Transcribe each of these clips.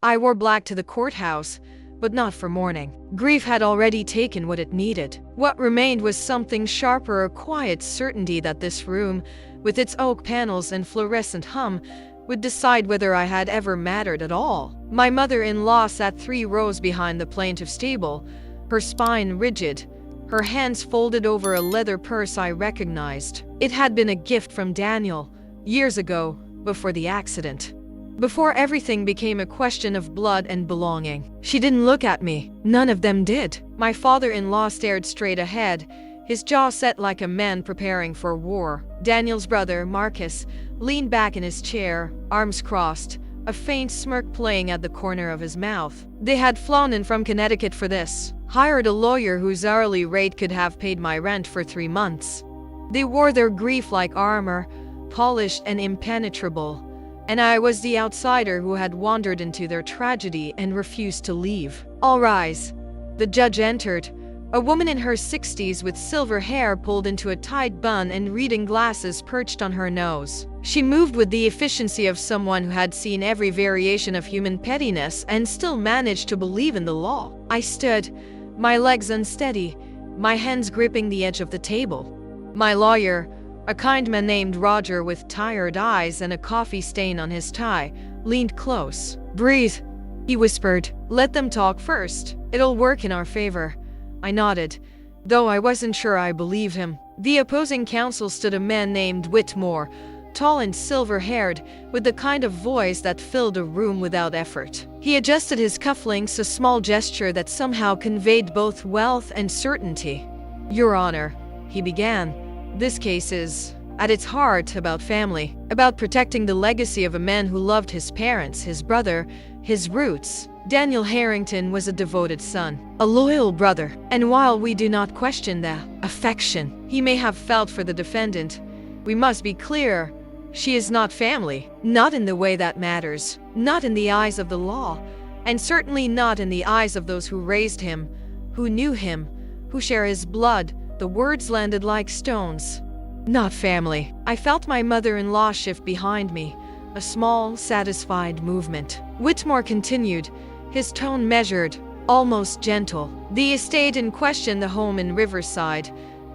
I wore black to the courthouse, but not for mourning. Grief had already taken what it needed. What remained was something sharper, a quiet certainty that this room, with its oak panels and fluorescent hum, would decide whether I had ever mattered at all. My mother-in-law sat 3 rows behind the plaintiff's table, her spine rigid, her hands folded over a leather purse I recognized. It had been a gift from Daniel, years ago, before the accident. Before everything became a question of blood and belonging. She didn't look at me. None of them did. My father-in-law stared straight ahead, his jaw set like a man preparing for war. Daniel's brother, Marcus, leaned back in his chair, arms crossed, a faint smirk playing at the corner of his mouth. They had flown in from Connecticut for this, hired a lawyer whose hourly rate could have paid my rent for 3 months. They wore their grief like armor, polished and impenetrable, and I was the outsider who had wandered into their tragedy and refused to leave. All rise. The judge entered, a woman in her 60s with silver hair pulled into a tight bun and reading glasses perched on her nose. She moved with the efficiency of someone who had seen every variation of human pettiness and still managed to believe in the law. I stood, my legs unsteady, my hands gripping the edge of the table. My lawyer, a kind man named Roger with tired eyes and a coffee stain on his tie, leaned close. "Breathe," he whispered. "Let them talk first. It'll work in our favor." I nodded, though I wasn't sure I believed him. The opposing counsel stood a man named Whitmore, tall and silver-haired, with the kind of voice that filled a room without effort. He adjusted his cufflinks, a small gesture that somehow conveyed both wealth and certainty. "Your Honor," he began, "this case is, at its heart, about family, about protecting the legacy of a man who loved his parents, his brother, his roots. Daniel Harrington was a devoted son, a loyal brother, and while we do not question the affection he may have felt for the defendant, we must be clear, she is not family, not in the way that matters, not in the eyes of the law, and certainly not in the eyes of those who raised him, who knew him, who share his blood." The words landed like stones. Not family. I felt my mother-in-law shift behind me, a small, satisfied movement. Whitmore continued, his tone measured, almost gentle. "The estate in question, the home in Riverside,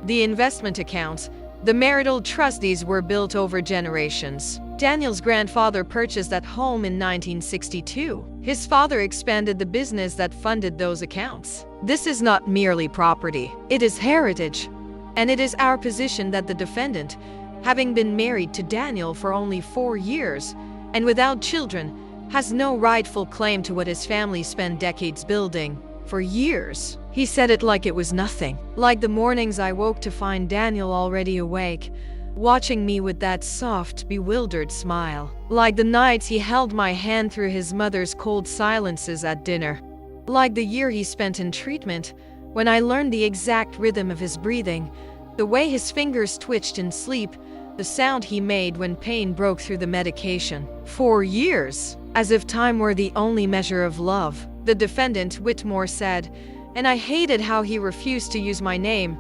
the investment accounts, the marital trust, these were built over generations. Daniel's grandfather purchased that home in 1962. His father expanded the business that funded those accounts. This is not merely property, it is heritage. And it is our position that the defendant, having been married to Daniel for only 4 years, and without children, has no rightful claim to what his family spent decades building. For years." He said it like it was nothing. Like the mornings I woke to find Daniel already awake, watching me with that soft, bewildered smile. Like the nights he held my hand through his mother's cold silences at dinner. Like the year he spent in treatment, when I learned the exact rhythm of his breathing, the way his fingers twitched in sleep, the sound he made when pain broke through the medication. 4 years, as if time were the only measure of love. The defendant, Whitmore said, and I hated how he refused to use my name,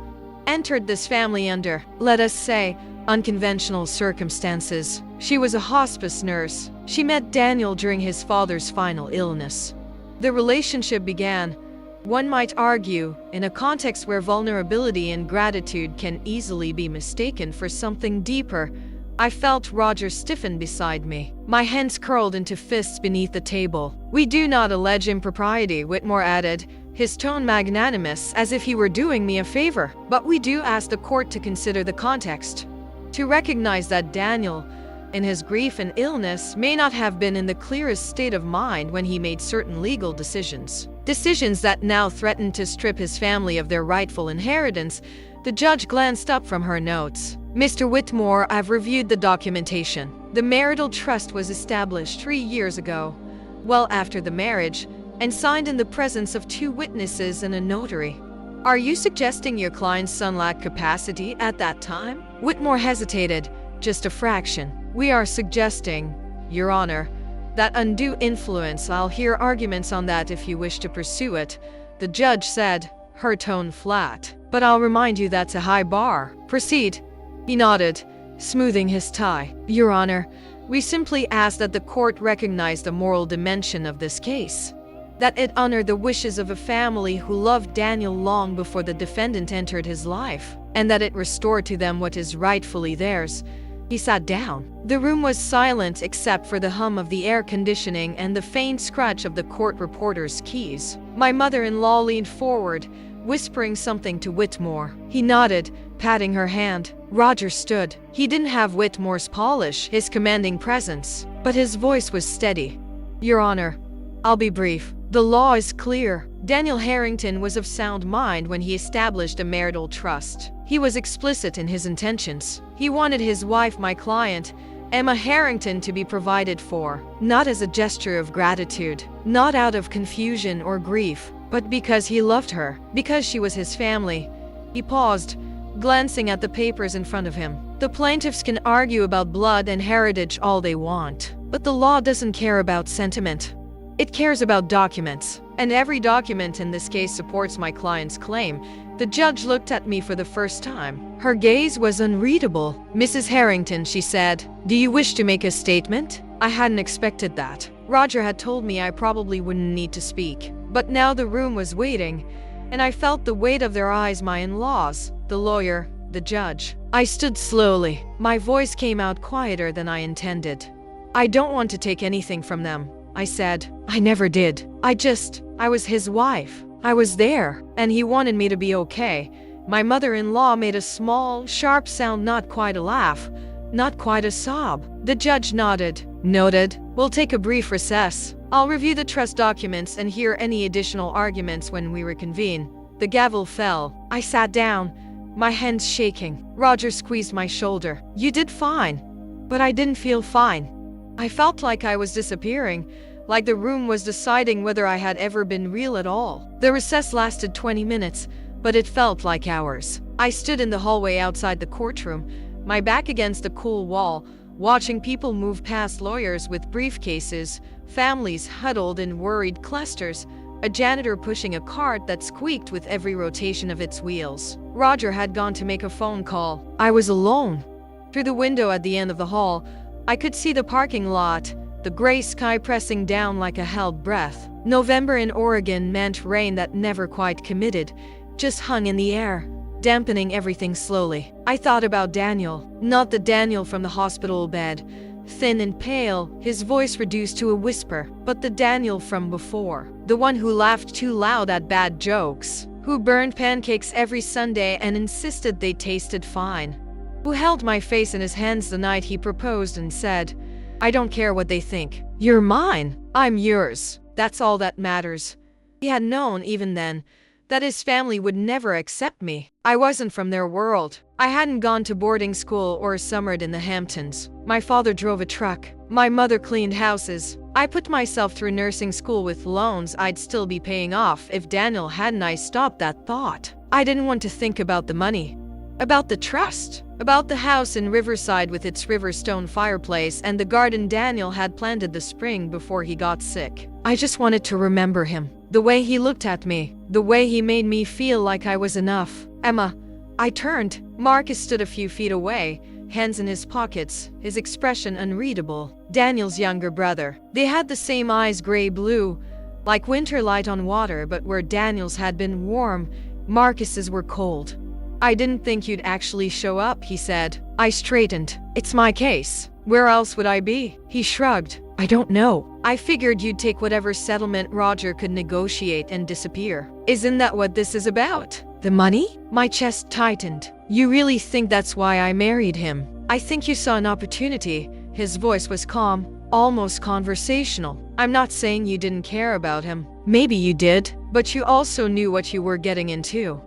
entered this family under, let us say, unconventional circumstances. She was a hospice nurse. She met Daniel during his father's final illness. The relationship began, one might argue, in a context where vulnerability and gratitude can easily be mistaken for something deeper. I felt Roger stiffen beside me. My hands curled into fists beneath the table. "We do not allege impropriety," Whitmore added, his tone magnanimous, as if he were doing me a favor. "But we do ask the court to consider the context, to recognize that Daniel, in his grief and illness, may not have been in the clearest state of mind when he made certain legal decisions. Decisions that now threaten to strip his family of their rightful inheritance." The judge glanced up from her notes. "Mr. Whitmore, I've reviewed the documentation. The marital trust was established 3 years ago, well after the marriage, and signed in the presence of 2 witnesses and a notary. Are you suggesting your client's son lacked capacity at that time?" Whitmore hesitated, just a fraction. "We are suggesting, Your Honor, that undue influence. I'll hear arguments on that if you wish to pursue it," the judge said, her tone flat. "But I'll remind you that's a high bar. Proceed." He nodded, smoothing his tie. "Your Honor, We simply asked that the court recognize the moral dimension of this case, that it honor the wishes of a family who loved Daniel long before the defendant entered his life, and that it restore to them what is rightfully theirs. He sat down. The room was silent except for the hum of the air conditioning and the faint scratch of the court reporter's keys. My mother-in-law leaned forward, whispering something to Whitmore. He nodded, patting her hand. Roger stood. He didn't have Whitmore's polish, his commanding presence, but his voice was steady. Your Honor, I'll be brief. The law is clear. Daniel Harrington was of sound mind when he established a marital trust. He was explicit in his intentions. He wanted his wife, my client, Emma Harrington, to be provided for, not as a gesture of gratitude, not out of confusion or grief, but because he loved her, because she was his family. He paused, glancing at the papers in front of him. The plaintiffs can argue about blood and heritage all they want, but the law doesn't care about sentiment. It cares about documents, and every document in this case supports my client's claim. The judge looked at me for the first time. Her gaze was unreadable. Mrs. Harrington, she said, do you wish to make a statement? I hadn't expected that. Roger had told me I probably wouldn't need to speak, but now the room was waiting, and I felt the weight of their eyes, my in-laws, the lawyer, the judge. I stood slowly. My voice came out quieter than I intended. I don't want to take anything from them, I said. I never did. I was his wife. I was there, and he wanted me to be okay. My mother-in-law made a small, sharp sound, not quite a laugh, not quite a sob. The judge nodded. Noted. We'll take a brief recess. I'll review the trust documents and hear any additional arguments when we reconvene. The gavel fell. I sat down, my hands shaking. Roger squeezed my shoulder. You did fine. But I didn't feel fine. I felt like I was disappearing, like the room was deciding whether I had ever been real at all. The recess lasted 20 minutes, but it felt like hours. I stood in the hallway outside the courtroom, my back against a cool wall, watching people move past, lawyers with briefcases, families huddled in worried clusters, a janitor pushing a cart that squeaked with every rotation of its wheels. Roger had gone to make a phone call. I was alone. Through the window at the end of the hall, I could see the parking lot, the gray sky pressing down like a held breath. November in Oregon meant rain that never quite committed, just hung in the air, dampening everything slowly. I thought about Daniel, not the Daniel from the hospital bed, thin and pale, his voice reduced to a whisper, but the Daniel from before, the one who laughed too loud at bad jokes, who burned pancakes every Sunday and insisted they tasted fine, who held my face in his hands the night he proposed and said, I don't care what they think. You're mine. I'm yours. That's all that matters. He had known, even then, that his family would never accept me. I wasn't from their world. I hadn't gone to boarding school or summered in the Hamptons. My father drove a truck. My mother cleaned houses. I put myself through nursing school with loans I'd still be paying off if Daniel hadn't I stopped that thought. I didn't want to think about the money, about the trust, about the house in Riverside with its Riverstone fireplace and the garden Daniel had planted the spring before he got sick. I just wanted to remember him, the way he looked at me, the way he made me feel like I was enough. Emma. I turned. Marcus stood a few feet away, hands in his pockets, his expression unreadable. Daniel's younger brother. They had the same eyes, gray-blue, like winter light on water, but where Daniel's had been warm, Marcus's were cold. I didn't think you'd actually show up, he said. I straightened. It's my case. Where else would I be? He shrugged. I don't know. I figured you'd take whatever settlement Roger could negotiate and disappear. Isn't that what this is about? The money? My chest tightened. You really think that's why I married him? I think you saw an opportunity. His voice was calm, almost conversational. I'm not saying you didn't care about him. Maybe you did, but you also knew what you were getting into.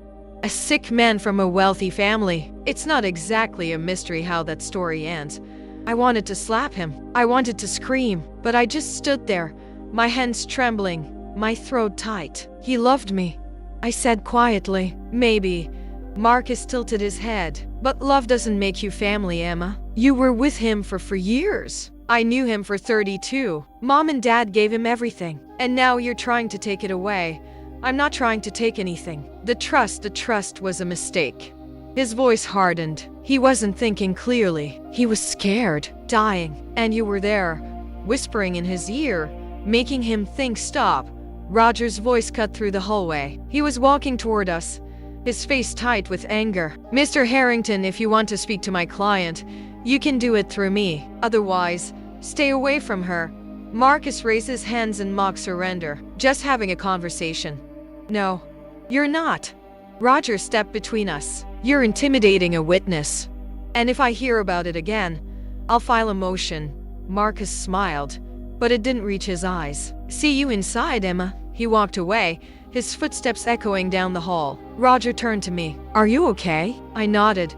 A sick man from a wealthy family. It's not exactly a mystery how that story ends. I wanted to slap him. I wanted to scream, but I just stood there, my hands trembling, my throat tight. He loved me, I said quietly. Maybe. Marcus tilted his head. But love doesn't make you family, Emma. You were with him for years. I knew him for 32. Mom and Dad gave him everything. And now you're trying to take it away. I'm not trying to take anything. The trust was a mistake. His voice hardened. He wasn't thinking clearly. He was scared, dying. And you were there, whispering in his ear, making him think. Stop. Roger's voice cut through the hallway. He was walking toward us, his face tight with anger. Mr. Harrington, if you want to speak to my client, you can do it through me. Otherwise, stay away from her. Marcus raised his hands in mock surrender. Just having a conversation. No, you're not. Roger stepped between us. You're intimidating a witness. And if I hear about it again, I'll file a motion. Marcus smiled, but it didn't reach his eyes. See you inside, Emma. He walked away, his footsteps echoing down the hall. Roger turned to me. Are you okay? I nodded,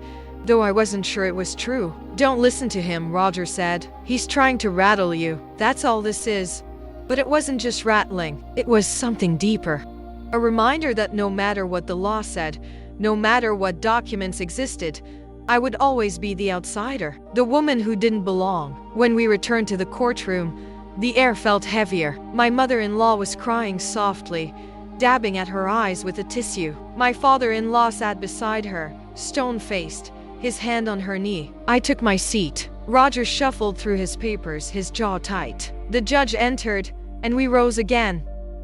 though I wasn't sure it was true. Don't listen to him, Roger said. He's trying to rattle you. That's all this is. But it wasn't just rattling. It was something deeper. A reminder that no matter what the law said, no matter what documents existed, I would always be the outsider, the woman who didn't belong. When we returned to the courtroom, the air felt heavier. My mother-in-law was crying softly, dabbing at her eyes with a tissue. My father-in-law sat beside her, stone-faced, his hand on her knee. I took my seat. Roger shuffled through his papers, his jaw tight. The judge entered, and we rose again.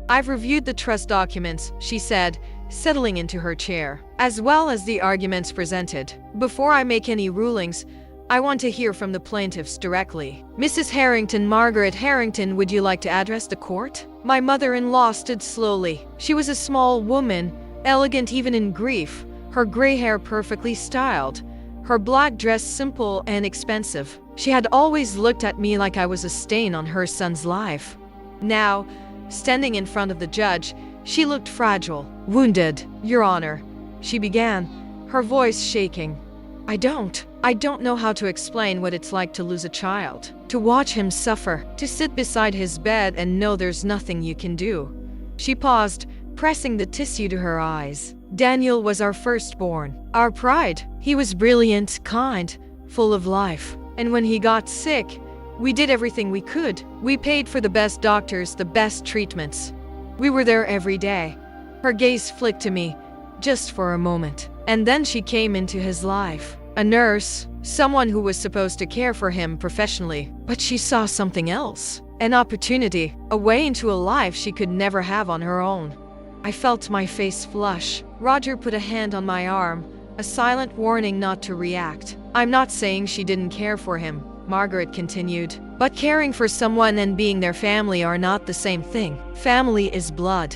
I've reviewed the trust documents, she said, settling into her chair, as well as the arguments presented. Before I make any rulings, I want to hear from the plaintiffs directly. Mrs. Harrington, Margaret Harrington, would you like to address the court? My mother-in-law stood slowly. She was a small woman, elegant even in grief, her gray hair perfectly styled, her black dress simple and expensive. She had always looked at me like I was a stain on her son's life. Now, standing in front of the judge, she looked fragile, wounded. Your Honor, she began, her voice shaking. I don't know how to explain what it's like to lose a child, to watch him suffer, to sit beside his bed and know there's nothing you can do. She paused, pressing the tissue to her eyes. Daniel was our firstborn, our pride. He was brilliant, kind, full of life. And when he got sick, we did everything we could. We paid for the best doctors, the best treatments. We were there every day. Her gaze flicked to me, just for a moment. And then she came into his life. A nurse, someone who was supposed to care for him professionally. But she saw something else. An opportunity, a way into a life she could never have on her own. I felt my face flush. Roger put a hand on my arm, a silent warning not to react. I'm not saying she didn't care for him, Margaret continued. But caring for someone and being their family are not the same thing. Family is blood.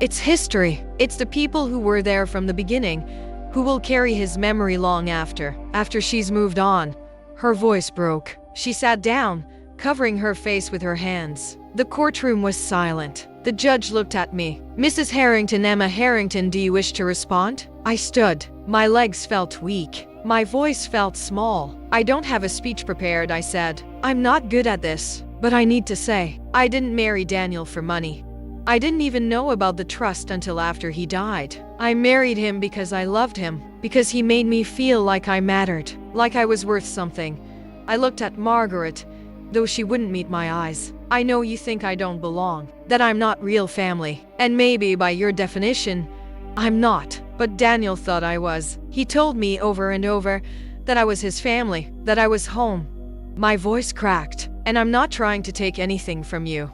It's history. It's the people who were there from the beginning, who will carry his memory long after she's moved on. Her voice broke. She sat down, covering her face with her hands. The courtroom was silent. The judge looked at me. Mrs. Harrington, Emma Harrington, do you wish to respond? I stood. My legs felt weak. My voice felt small. I don't have a speech prepared, I said. I'm not good at this, but I need to say, I didn't marry Daniel for money. I didn't even know about the trust until after he died. I married him because I loved him, because he made me feel like I mattered, like I was worth something. I looked at Margaret, though she wouldn't meet my eyes. I know you think I don't belong, that I'm not real family, and maybe by your definition, I'm not. But Daniel thought I was. He told me over and over that I was his family, that I was home. My voice cracked, and I'm not trying to take anything from you.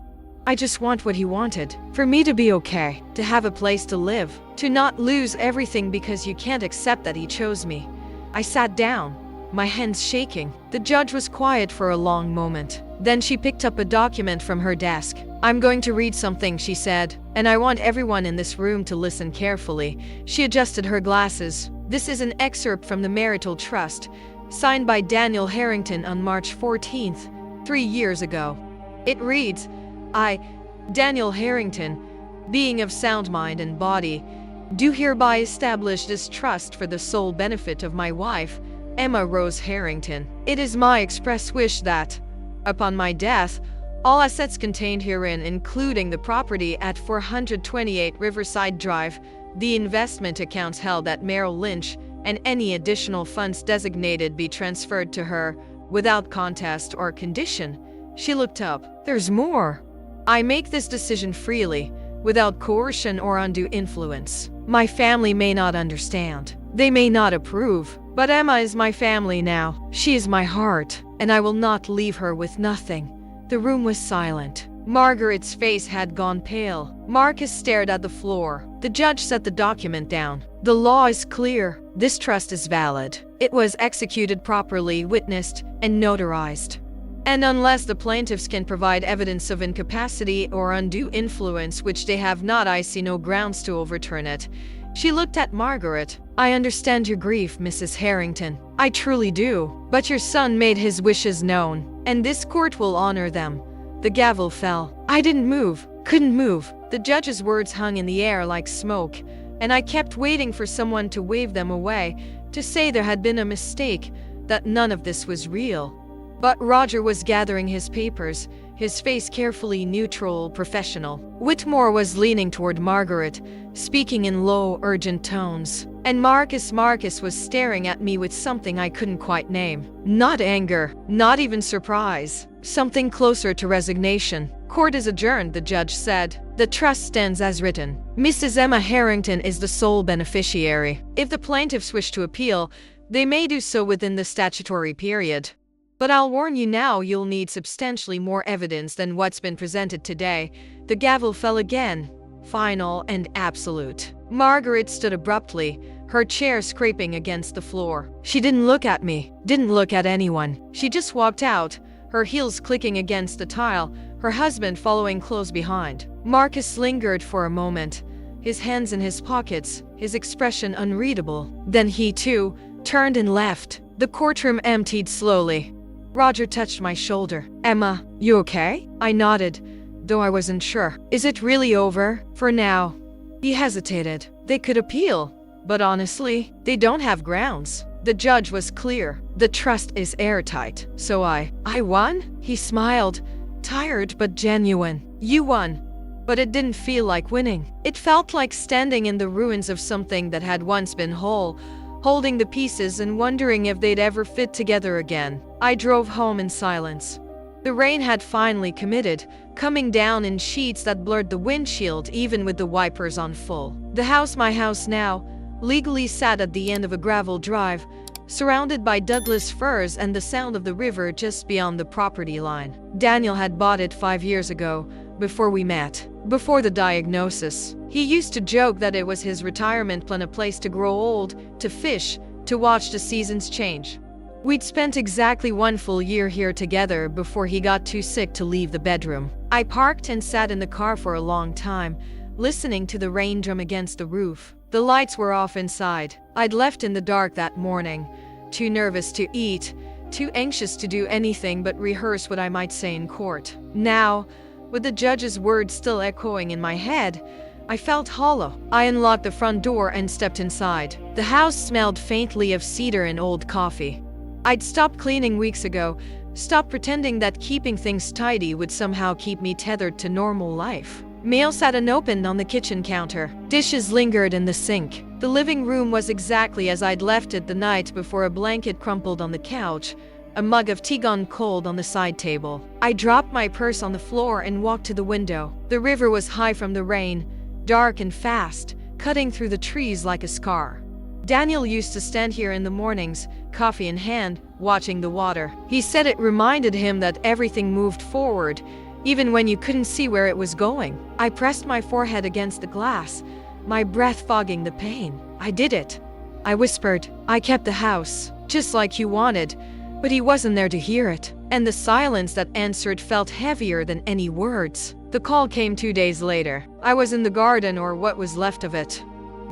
I just want what he wanted. For me to be okay, to have a place to live, to not lose everything because you can't accept that he chose me. I sat down, my hands shaking. The judge was quiet for a long moment. Then she picked up a document from her desk. I'm going to read something, she said, and I want everyone in this room to listen carefully. She adjusted her glasses. This is an excerpt from the Marital Trust, signed by Daniel Harrington on March 14th, 3 years ago. It reads, I, Daniel Harrington, being of sound mind and body, do hereby establish this trust for the sole benefit of my wife, Emma Rose Harrington. It is my express wish that, upon my death, all assets contained herein, including the property at 428 Riverside Drive, the investment accounts held at Merrill Lynch, and any additional funds designated be transferred to her without contest or condition. She looked up. There's more. I make this decision freely, without coercion or undue influence. My family may not understand. They may not approve, but Emma is my family now. She is my heart, and I will not leave her with nothing." The room was silent. Margaret's face had gone pale. Marcus stared at the floor. The judge set the document down. "The law is clear. This trust is valid. It was executed properly, witnessed, and notarized. And unless the plaintiffs can provide evidence of incapacity or undue influence, which they have not, I see no grounds to overturn it." She looked at Margaret. "I understand your grief, Mrs. Harrington. I truly do. But your son made his wishes known, and this court will honor them." The gavel fell. I didn't move, couldn't move. The judge's words hung in the air like smoke, and I kept waiting for someone to wave them away, to say there had been a mistake, that none of this was real. But Roger was gathering his papers, his face carefully neutral, professional. Whitmore was leaning toward Margaret, speaking in low, urgent tones. And Marcus was staring at me with something I couldn't quite name. Not anger, not even surprise. Something closer to resignation. "Court is adjourned," the judge said. "The trust stands as written. Mrs. Emma Harrington is the sole beneficiary. If the plaintiffs wish to appeal, they may do so within the statutory period. But I'll warn you now, you'll need substantially more evidence than what's been presented today." The gavel fell again, final and absolute. Margaret stood abruptly, her chair scraping against the floor. She didn't look at me, didn't look at anyone. She just walked out, her heels clicking against the tile, her husband following close behind. Marcus lingered for a moment, his hands in his pockets, his expression unreadable. Then he too turned and left. The courtroom emptied slowly. Roger touched my shoulder. "Emma, you okay?" I nodded, though I wasn't sure. "Is it really over? For now?" He hesitated. "They could appeal, but honestly, they don't have grounds." The judge was clear. "The trust is airtight. So I won?" He smiled, tired but genuine. "You won." But it didn't feel like winning. It felt like standing in the ruins of something that had once been whole, holding the pieces and wondering if they'd ever fit together again. I drove home in silence. The rain had finally committed, coming down in sheets that blurred the windshield even with the wipers on full. The house, my house now, legally sat at the end of a gravel drive, surrounded by Douglas firs and the sound of the river just beyond the property line. Daniel had bought it 5 years ago, before we met, before the diagnosis. He used to joke that it was his retirement plan, a place to grow old, to fish, to watch the seasons change. We'd spent exactly 1 full year here together before he got too sick to leave the bedroom. I parked and sat in the car for a long time, listening to the rain drum against the roof. The lights were off inside. I'd left in the dark that morning, too nervous to eat, too anxious to do anything but rehearse what I might say in court. Now, with the judge's words still echoing in my head, I felt hollow. I unlocked the front door and stepped inside. The house smelled faintly of cedar and old coffee. I'd stopped cleaning weeks ago, stopped pretending that keeping things tidy would somehow keep me tethered to normal life. Mail sat unopened on the kitchen counter. Dishes lingered in the sink. The living room was exactly as I'd left it the night before, a blanket crumpled on the couch, a mug of tea gone cold on the side table. I dropped my purse on the floor and walked to the window. The river was high from the rain, dark and fast, cutting through the trees like a scar. Daniel used to stand here in the mornings, coffee in hand, watching the water. He said it reminded him that everything moved forward, even when you couldn't see where it was going. I pressed my forehead against the glass, my breath fogging the pain. "I did it," I whispered. "I kept the house, just like you wanted." But he wasn't there to hear it, and the silence that answered felt heavier than any words. The call came 2 days later. I was in the garden, or what was left of it.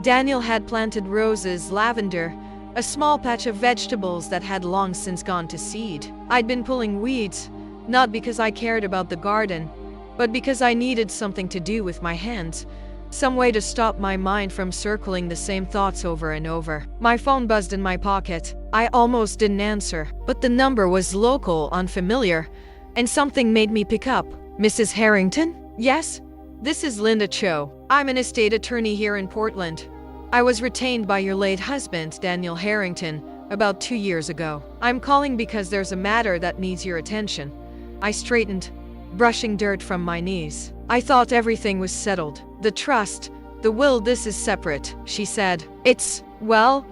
Daniel had planted roses, lavender, a small patch of vegetables that had long since gone to seed. I'd been pulling weeds, not because I cared about the garden, but because I needed something to do with my hands, some way to stop my mind from circling the same thoughts over and over. My phone buzzed in my pocket. I almost didn't answer, but the number was local, unfamiliar, and something made me pick up. "Mrs. Harrington?" "Yes, this is Linda Cho. I'm an estate attorney here in Portland. I was retained by your late husband, Daniel Harrington, about 2 years ago. I'm calling because there's a matter that needs your attention." I straightened, brushing dirt from my knees. "I thought everything was settled. The trust, the will, this is separate," she said. Well,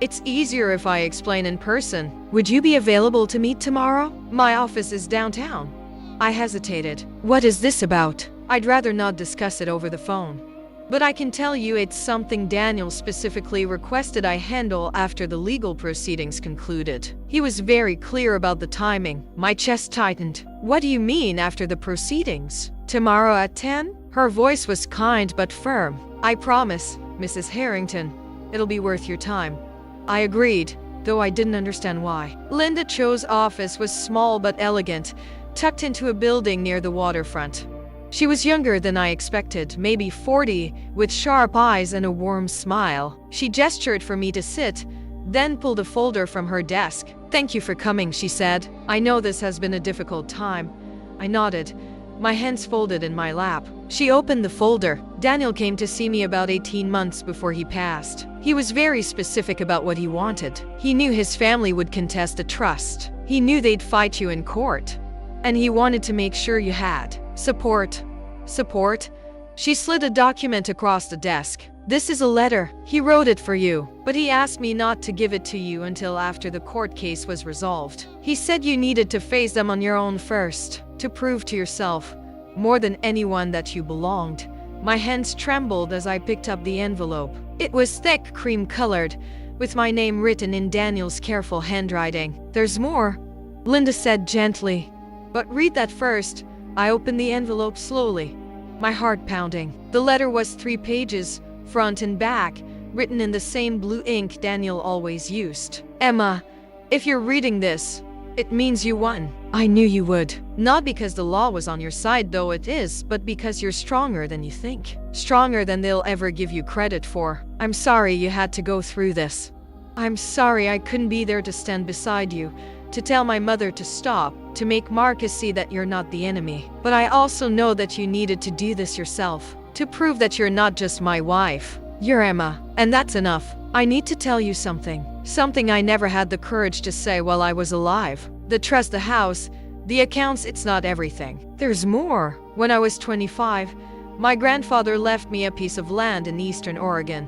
It's easier if I explain in person. Would you be available to meet tomorrow? My office is downtown. I hesitated. What is this about? I'd rather not discuss it over the phone. But I can tell you it's something Daniel specifically requested I handle after the legal proceedings concluded. He was very clear about the timing. My chest tightened. What do you mean after the proceedings? Tomorrow at 10? Her voice was kind but firm. I promise, Mrs. Harrington, it'll be worth your time. I agreed, though I didn't understand why. Linda Cho's office was small but elegant, tucked into a building near the waterfront. She was younger than I expected, maybe 40, with sharp eyes and a warm smile. She gestured for me to sit, then pulled a folder from her desk. "Thank you for coming," she said. "I know this has been a difficult time." I nodded, my hands folded in my lap. She opened the folder. Daniel came to see me about 18 months before he passed. He was very specific about what he wanted. He knew his family would contest the trust. He knew they'd fight you in court. And he wanted to make sure you had support. Support? She slid a document across the desk. "This is a letter. He wrote it for you, but he asked me not to give it to you until after the court case was resolved. He said you needed to face them on your own first, to prove to yourself, more than anyone, that you belonged." My hands trembled as I picked up the envelope. It was thick, cream-colored, with my name written in Daniel's careful handwriting. "There's more," Linda said gently. "But read that first." I opened the envelope slowly, my heart pounding. The letter was 3 pages, front and back, written in the same blue ink Daniel always used. "Emma, if you're reading this, it means you won. I knew you would. Not because the law was on your side, though it is, but because you're stronger than you think. Stronger than they'll ever give you credit for. I'm sorry you had to go through this. I'm sorry I couldn't be there to stand beside you, to tell my mother to stop, to make Marcus see that you're not the enemy. But I also know that you needed to do this yourself, to prove that you're not just my wife. You're Emma, and that's enough. I need to tell you something. Something I never had the courage to say while I was alive. The trust, the house, the accounts, it's not everything. There's more. When I was 25, my grandfather left me a piece of land in eastern Oregon.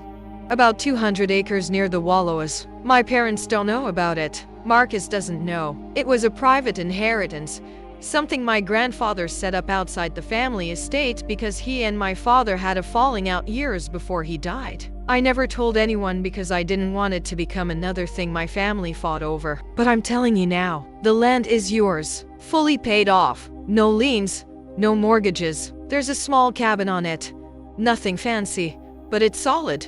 About 200 acres near the Wallowas. My parents don't know about it. Marcus doesn't know. It was a private inheritance, something my grandfather set up outside the family estate because he and my father had a falling out years before he died. I never told anyone because I didn't want it to become another thing my family fought over. But I'm telling you now, the land is yours, fully paid off. No liens, no mortgages. There's a small cabin on it. Nothing fancy, but it's solid.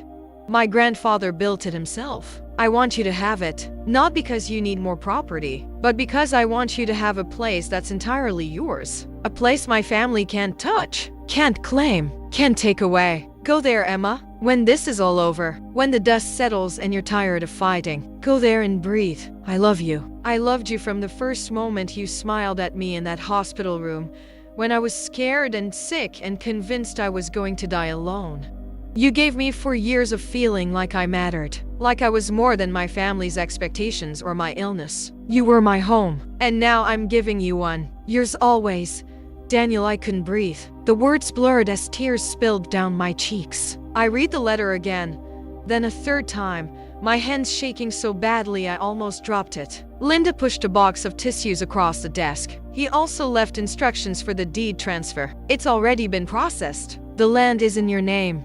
My grandfather built it himself. I want you to have it, not because you need more property, but because I want you to have a place that's entirely yours. A place my family can't touch, can't claim, can't take away. Go there, Emma. When this is all over, when the dust settles and you're tired of fighting, go there and breathe. I love you. I loved you from the first moment you smiled at me in that hospital room, when I was scared and sick and convinced I was going to die alone. You gave me 4 years of feeling like I mattered, like I was more than my family's expectations or my illness. You were my home, and now I'm giving you one. Yours always. Daniel, I couldn't breathe. The words blurred as tears spilled down my cheeks. I read the letter again, then a third time, my hands shaking so badly I almost dropped it. Linda pushed a box of tissues across the desk. He also left instructions for the deed transfer. It's already been processed. The land is in your name.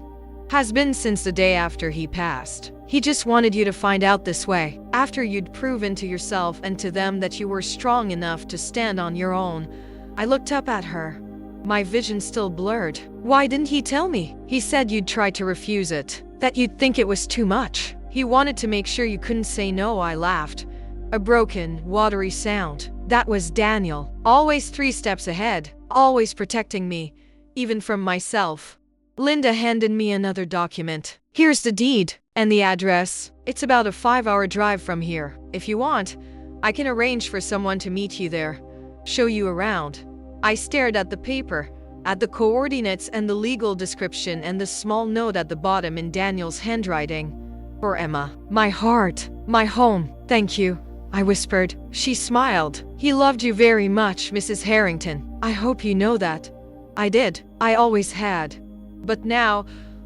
Has been since the day after he passed. He just wanted you to find out this way, after you'd proven to yourself and to them that you were strong enough to stand on your own. I looked up at her, my vision still blurred. Why didn't he tell me? He said you'd try to refuse it, that you'd think it was too much. He wanted to make sure you couldn't say no. I laughed. A broken, watery sound. That was Daniel, always 3 steps ahead, always protecting me, even from myself. Linda handed me another document. Here's the deed, and the address. It's about a 5-hour drive from here. If you want, I can arrange for someone to meet you there, show you around. I stared at the paper, at the coordinates and the legal description and the small note at the bottom in Daniel's handwriting. For Emma, my heart, my home, thank you, I whispered. She smiled. He loved you very much, Mrs. Harrington. I hope you know that. I did. I always had. But now,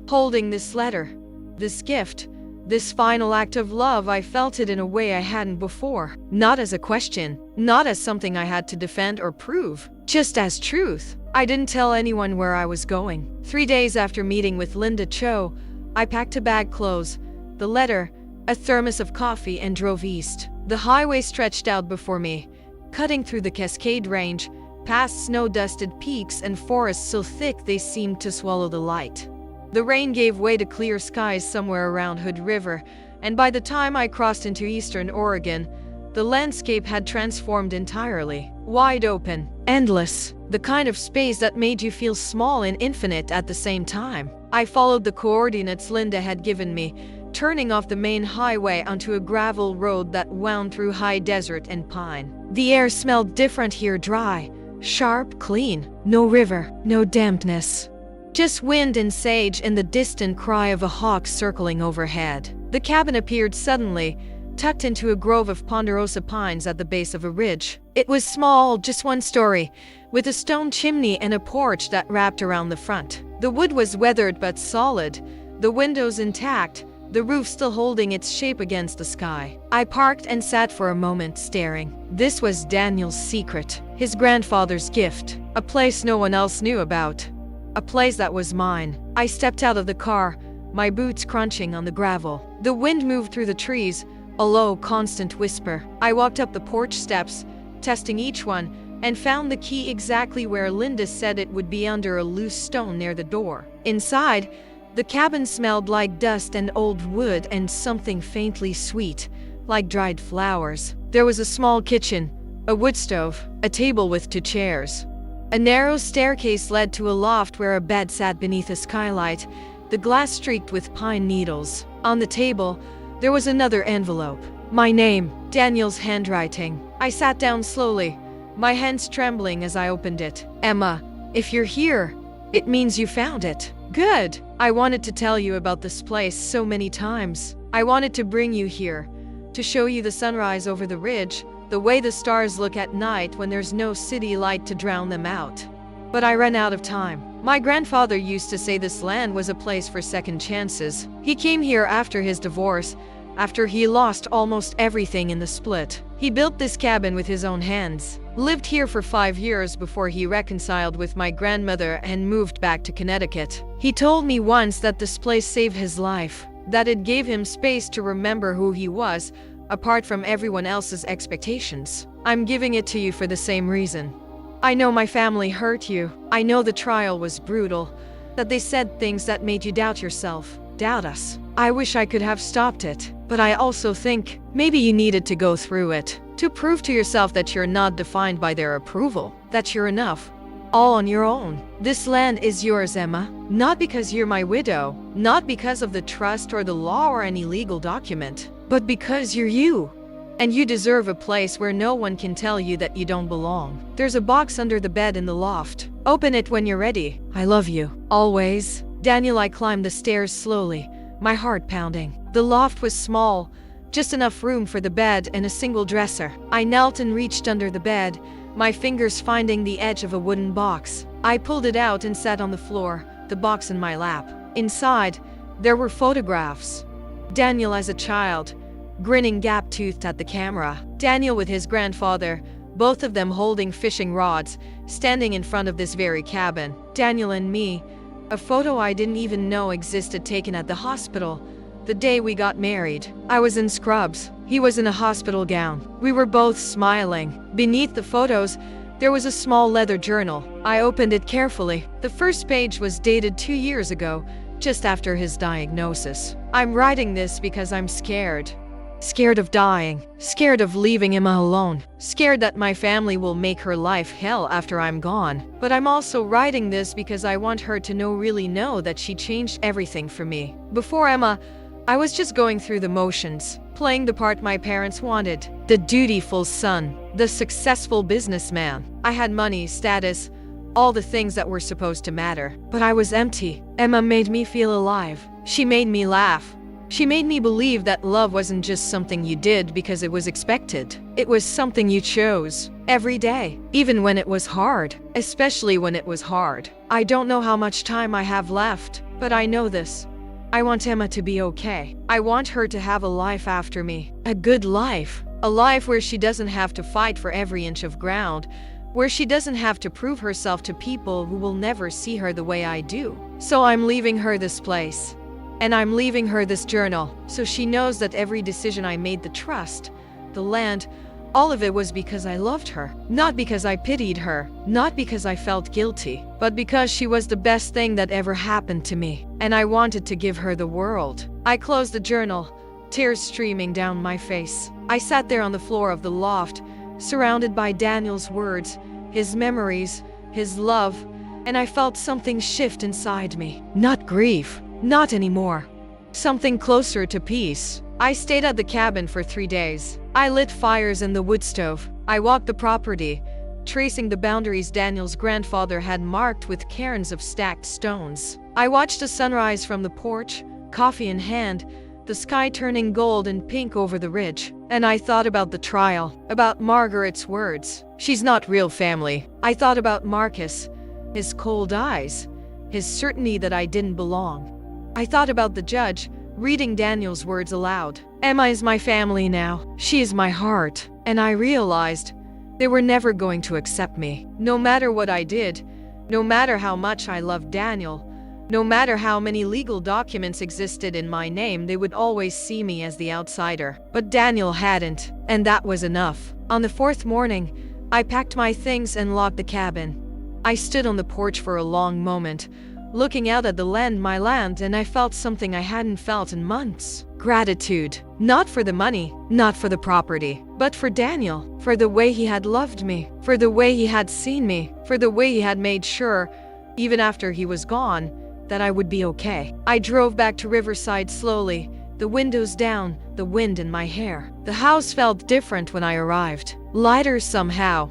holding this letter, this gift, This final act of love, I felt it in a way I hadn't before. Not as a question, not as something I had to defend or prove, just as truth. I didn't tell anyone where I was going. 3 days after meeting with Linda Cho, I packed a bag, clothes, the letter, a thermos of coffee, and drove east. The highway stretched out before me, cutting through the Cascade Range, past snow-dusted peaks and forests so thick they seemed to swallow the light. The rain gave way to clear skies somewhere around Hood River, and by the time I crossed into eastern Oregon, the landscape had transformed entirely. Wide open, endless, the kind of space that made you feel small and infinite at the same time. I followed the coordinates Linda had given me, turning off the main highway onto a gravel road that wound through high desert and pine. The air smelled different here, dry, sharp, clean. No river, no dampness. Just wind and sage and the distant cry of a hawk circling overhead. The cabin appeared suddenly, tucked into a grove of ponderosa pines at the base of a ridge. It was small, just one story, with a stone chimney and a porch that wrapped around the front. The wood was weathered but solid, the windows intact, the roof still holding its shape against the sky. I parked and sat for a moment, staring. This was Daniel's secret, his grandfather's gift, a place no one else knew about. A place that was mine. I stepped out of the car, my boots crunching on the gravel. The wind moved through the trees, a low, constant whisper. I walked up the porch steps, testing each one, and found the key exactly where Linda said it would be, under a loose stone near the door. Inside, the cabin smelled like dust and old wood and something faintly sweet, like dried flowers. There was a small kitchen, a wood stove, a table with 2 chairs. A narrow staircase led to a loft where a bed sat beneath a skylight, the glass streaked with pine needles. On the table, there was another envelope. My name, Daniel's handwriting. I sat down slowly, my hands trembling as I opened it. Emma, if you're here, it means you found it. Good. I wanted to tell you about this place so many times. I wanted to bring you here, to show you the sunrise over the ridge, the way the stars look at night when there's no city light to drown them out. But I ran out of time. My grandfather used to say this land was a place for second chances. He came here after his divorce, after he lost almost everything in the split. He built this cabin with his own hands, lived here for 5 years before he reconciled with my grandmother and moved back to Connecticut. He told me once that this place saved his life, that it gave him space to remember who he was, apart from everyone else's expectations. I'm giving it to you for the same reason. I know my family hurt you. I know the trial was brutal, that they said things that made you doubt yourself, doubt us. I wish I could have stopped it, but I also think maybe you needed to go through it, to prove to yourself that you're not defined by their approval, that you're enough, all on your own. This land is yours, Emma, not because you're my widow, not because of the trust or the law or any legal document, but because you're you. And you deserve a place where no one can tell you that you don't belong. There's a box under the bed in the loft. Open it when you're ready. I love you. Always. Daniel. I climbed the stairs slowly, my heart pounding. The loft was small, just enough room for the bed and a single dresser. I knelt and reached under the bed, my fingers finding the edge of a wooden box. I pulled it out and sat on the floor, the box in my lap. Inside, there were photographs. Daniel as a child, grinning gap-toothed at the camera. Daniel with his grandfather, both of them holding fishing rods, standing in front of this very cabin. Daniel and me, a photo I didn't even know existed, taken at the hospital, the day we got married. I was in scrubs. He was in a hospital gown. We were both smiling. Beneath the photos, there was a small leather journal. I opened it carefully. The first page was dated 2 years ago, just after his diagnosis. I'm writing this because I'm scared. Scared of dying. Scared of leaving Emma alone. Scared that my family will make her life hell after I'm gone. But I'm also writing this because I want her to really know that she changed everything for me. Before Emma, I was just going through the motions, playing the part my parents wanted. The dutiful son, the successful businessman. I had money, status, all the things that were supposed to matter. But I was empty. Emma made me feel alive. She made me laugh. She made me believe that love wasn't just something you did because it was expected. It was something you chose every day, even when it was hard, especially when it was hard. I don't know how much time I have left, but I know this. I want Emma to be okay. I want her to have a life after me. A good life. A life where she doesn't have to fight for every inch of ground, where she doesn't have to prove herself to people who will never see her the way I do. So I'm leaving her this place. And I'm leaving her this journal, so she knows that every decision I made, the trust, the land, all of it was because I loved her. Not because I pitied her, not because I felt guilty, but because she was the best thing that ever happened to me. And I wanted to give her the world. I closed the journal, tears streaming down my face. I sat there on the floor of the loft, surrounded by Daniel's words, his memories, his love, and I felt something shift inside me. Not grief, not anymore. Something closer to peace. I stayed at the cabin for 3 days. I lit fires in the wood stove. I walked the property, tracing the boundaries Daniel's grandfather had marked with cairns of stacked stones. I watched the sunrise from the porch, coffee in hand, the sky turning gold and pink over the ridge. And I thought about the trial, about Margaret's words. She's not real family. I thought about Marcus, his cold eyes, his certainty that I didn't belong. I thought about the judge, reading Daniel's words aloud. Emma is my family now. She is my heart. And I realized they were never going to accept me. No matter what I did, no matter how much I loved Daniel, no matter how many legal documents existed in my name, they would always see me as the outsider. But Daniel hadn't, and that was enough. On the 4th morning, I packed my things and locked the cabin. I stood on the porch for a long moment, looking out at the land, my land, and I felt something I hadn't felt in months. Gratitude. Not for the money, not for the property, but for Daniel, for the way he had loved me, for the way he had seen me, for the way he had made sure, even after he was gone, that I would be okay. I drove back to Riverside slowly, the windows down, the wind in my hair. The house felt different when I arrived, lighter somehow,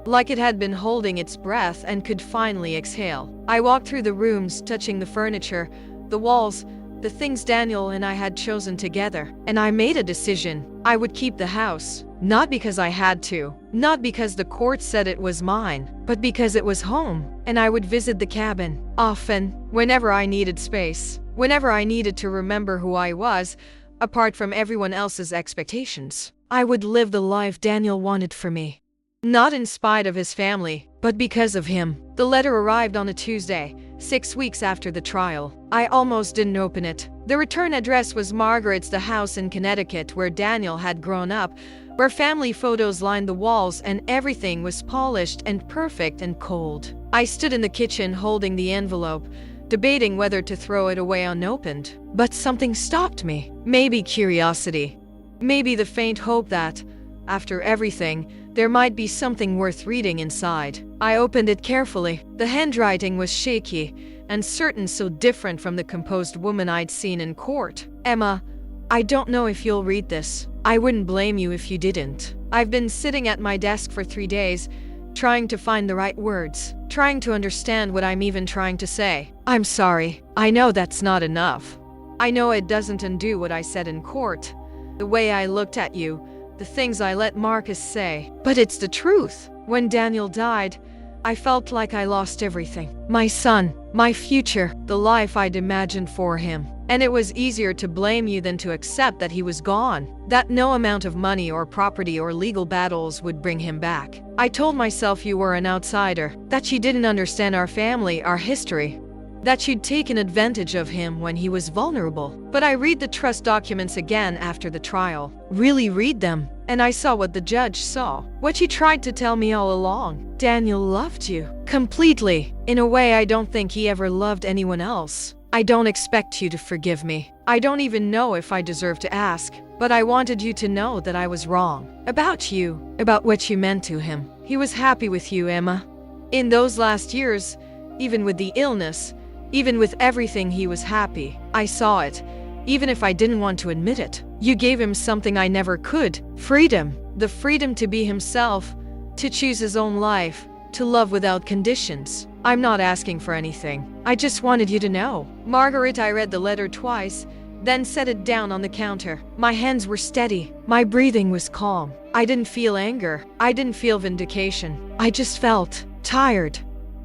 like it had been holding its breath and could finally exhale. I walked through the rooms, touching the furniture, the walls, the things Daniel and I had chosen together. And I made a decision. I would keep the house. Not because I had to, not because the court said it was mine, but because it was home. And I would visit the cabin, often, whenever I needed space, whenever I needed to remember who I was, apart from everyone else's expectations. I would live the life Daniel wanted for me. Not in spite of his family, but because of him. The letter arrived on a Tuesday, 6 weeks after the trial. I almost didn't open it. The return address was Margaret's, the house in Connecticut where Daniel had grown up, where family photos lined the walls and everything was polished and perfect and cold. I stood in the kitchen holding the envelope, debating whether to throw it away unopened. But something stopped me. Maybe curiosity. Maybe the faint hope that, after everything, there might be something worth reading inside. I opened it carefully. The handwriting was shaky, uncertain, so different from the composed woman I'd seen in court. Emma, I don't know if you'll read this. I wouldn't blame you if you didn't. I've been sitting at my desk for 3 days, trying to find the right words, trying to understand what I'm even trying to say. I'm sorry. I know that's not enough. I know it doesn't undo what I said in court, the way I looked at you, the things I let Marcus say. But it's the truth. When Daniel died, I felt like I lost everything. My son, my future, the life I'd imagined for him. And it was easier to blame you than to accept that he was gone, that no amount of money or property or legal battles would bring him back. I told myself you were an outsider, that you didn't understand our family, our history, that you'd taken advantage of him when he was vulnerable. But I read the trust documents again after the trial, really read them, and I saw what the judge saw, what she tried to tell me all along. Daniel loved you, completely, in a way I don't think he ever loved anyone else. I don't expect you to forgive me. I don't even know if I deserve to ask, but I wanted you to know that I was wrong. About you, about what you meant to him. He was happy with you, Emma. In those last years, even with the illness, even with everything, he was happy. I saw it, even if I didn't want to admit it. You gave him something I never could. Freedom. The freedom to be himself, to choose his own life, to love without conditions. I'm not asking for anything. I just wanted you to know. Margaret, I read the letter twice, then set it down on the counter. My hands were steady. My breathing was calm. I didn't feel anger. I didn't feel vindication. I just felt tired.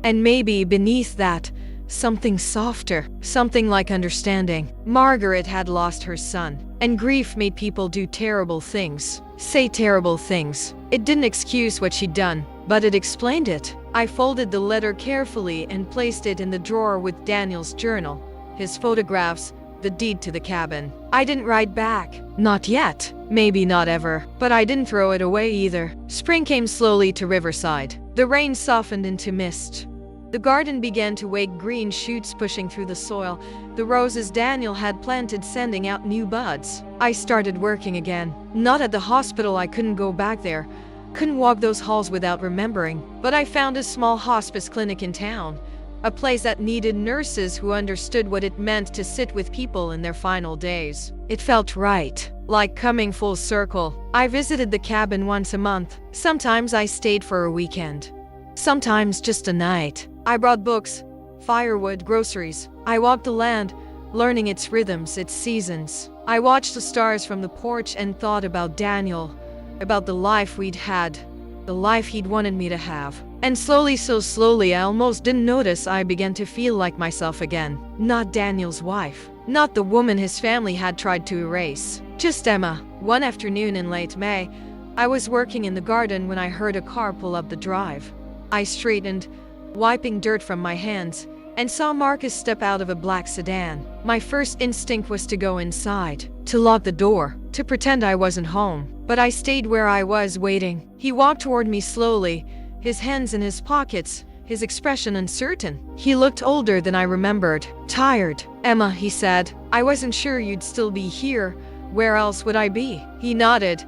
And maybe beneath that, something softer, something like understanding. Margaret had lost her son, and grief made people do terrible things, say terrible things. It didn't excuse what she'd done, but it explained it. I folded the letter carefully and placed it in the drawer with Daniel's journal, his photographs, the deed to the cabin. I didn't write back. Not yet. Maybe not ever. But I didn't throw it away either. Spring came slowly to Riverside. The rain softened into mist. The garden began to wake, green shoots pushing through the soil, the roses Daniel had planted sending out new buds. I started working again. Not at the hospital, I couldn't go back there. Couldn't walk those halls without remembering. But I found a small hospice clinic in town. A place that needed nurses who understood what it meant to sit with people in their final days. It felt right, like coming full circle. I visited the cabin once a month. Sometimes I stayed for a weekend. Sometimes just a night. I brought books, firewood, groceries. I walked the land, learning its rhythms, its seasons. I watched the stars from the porch and thought about Daniel, about the life we'd had, the life he'd wanted me to have. And slowly, so slowly, I almost didn't notice, I began to feel like myself again. Not Daniel's wife. Not the woman his family had tried to erase. Just Emma. One afternoon in late May, I was working in the garden when I heard a car pull up the drive. I straightened, wiping dirt from my hands, and saw Marcus step out of a black sedan. My first instinct was to go inside, to lock the door, to pretend I wasn't home. But I stayed where I was, waiting. He walked toward me slowly, his hands in his pockets, his expression uncertain. He looked older than I remembered. Tired. "Emma," he said, "I wasn't sure you'd still be here. Where else would I be?" He nodded,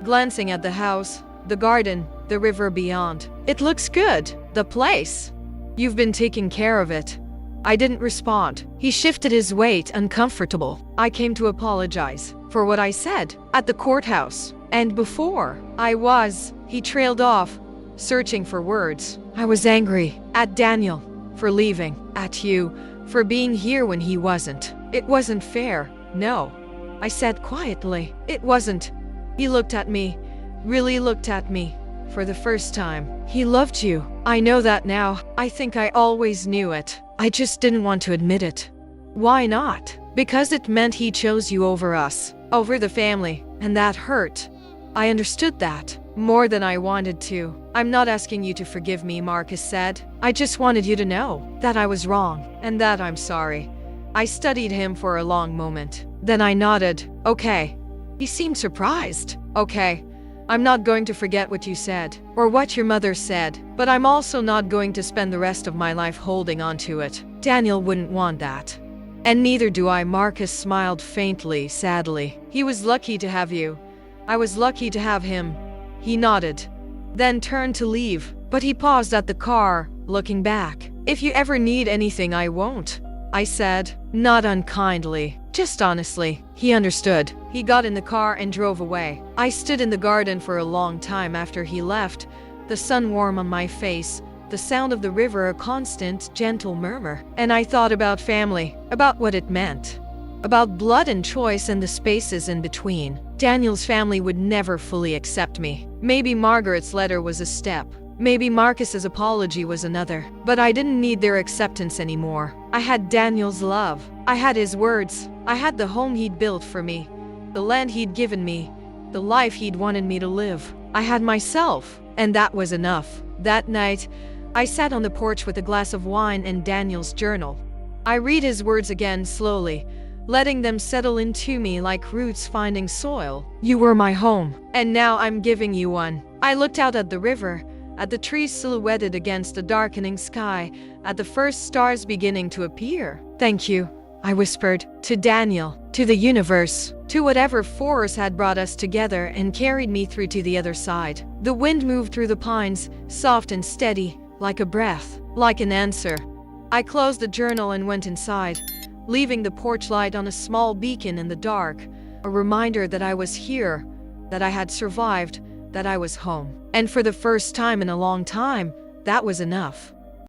glancing at the house, the garden, the river beyond. "It looks good. The place. You've been taking care of it." I didn't respond. He shifted his weight, uncomfortable. "I came to apologize for what I said at the courthouse. And before. He trailed off, searching for words. "I was angry at Daniel for leaving, at you for being here when he wasn't. It wasn't fair. No," I said quietly. "It wasn't." He looked at me, really looked at me. For the first time. "He loved you. I know that now. I think I always knew it. I just didn't want to admit it." "Why not?" "Because it meant he chose you over us, over the family, and that hurt." I understood that, more than I wanted to. "I'm not asking you to forgive me," Marcus said. "I just wanted you to know that I was wrong, and that I'm sorry." I studied him for a long moment. Then I nodded. "Okay." He seemed surprised. "Okay. I'm not going to forget what you said, or what your mother said, but I'm also not going to spend the rest of my life holding on to it. Daniel wouldn't want that. And neither do I." Marcus smiled faintly, sadly. "He was lucky to have you. I was lucky to have him." He nodded, then turned to leave, but he paused at the car, looking back. "If you ever need anything, I won't," I said, not unkindly, just honestly. He understood. He got in the car and drove away. I stood in the garden for a long time after he left, the sun warm on my face, the sound of the river a constant, gentle murmur. And I thought about family, about what it meant, about blood and choice and the spaces in between. Daniel's family would never fully accept me. Maybe Margaret's letter was a step. Maybe Marcus's apology was another. But I didn't need their acceptance anymore. I had Daniel's love. I had his words. I had the home he'd built for me, the land he'd given me, the life he'd wanted me to live. I had myself, and that was enough. That night, I sat on the porch with a glass of wine and Daniel's journal. I read his words again slowly, letting them settle into me like roots finding soil. "You were my home, and now I'm giving you one." I looked out at the river, at the trees silhouetted against the darkening sky, at the first stars beginning to appear. "Thank you," I whispered, "to Daniel, to the universe, to whatever force had brought us together and carried me through to the other side." The wind moved through the pines, soft and steady, like a breath, like an answer. I closed the journal and went inside, leaving the porch light on a small beacon in the dark, a reminder that I was here, that I had survived, that I was home. And for the first time in a long time, that was enough.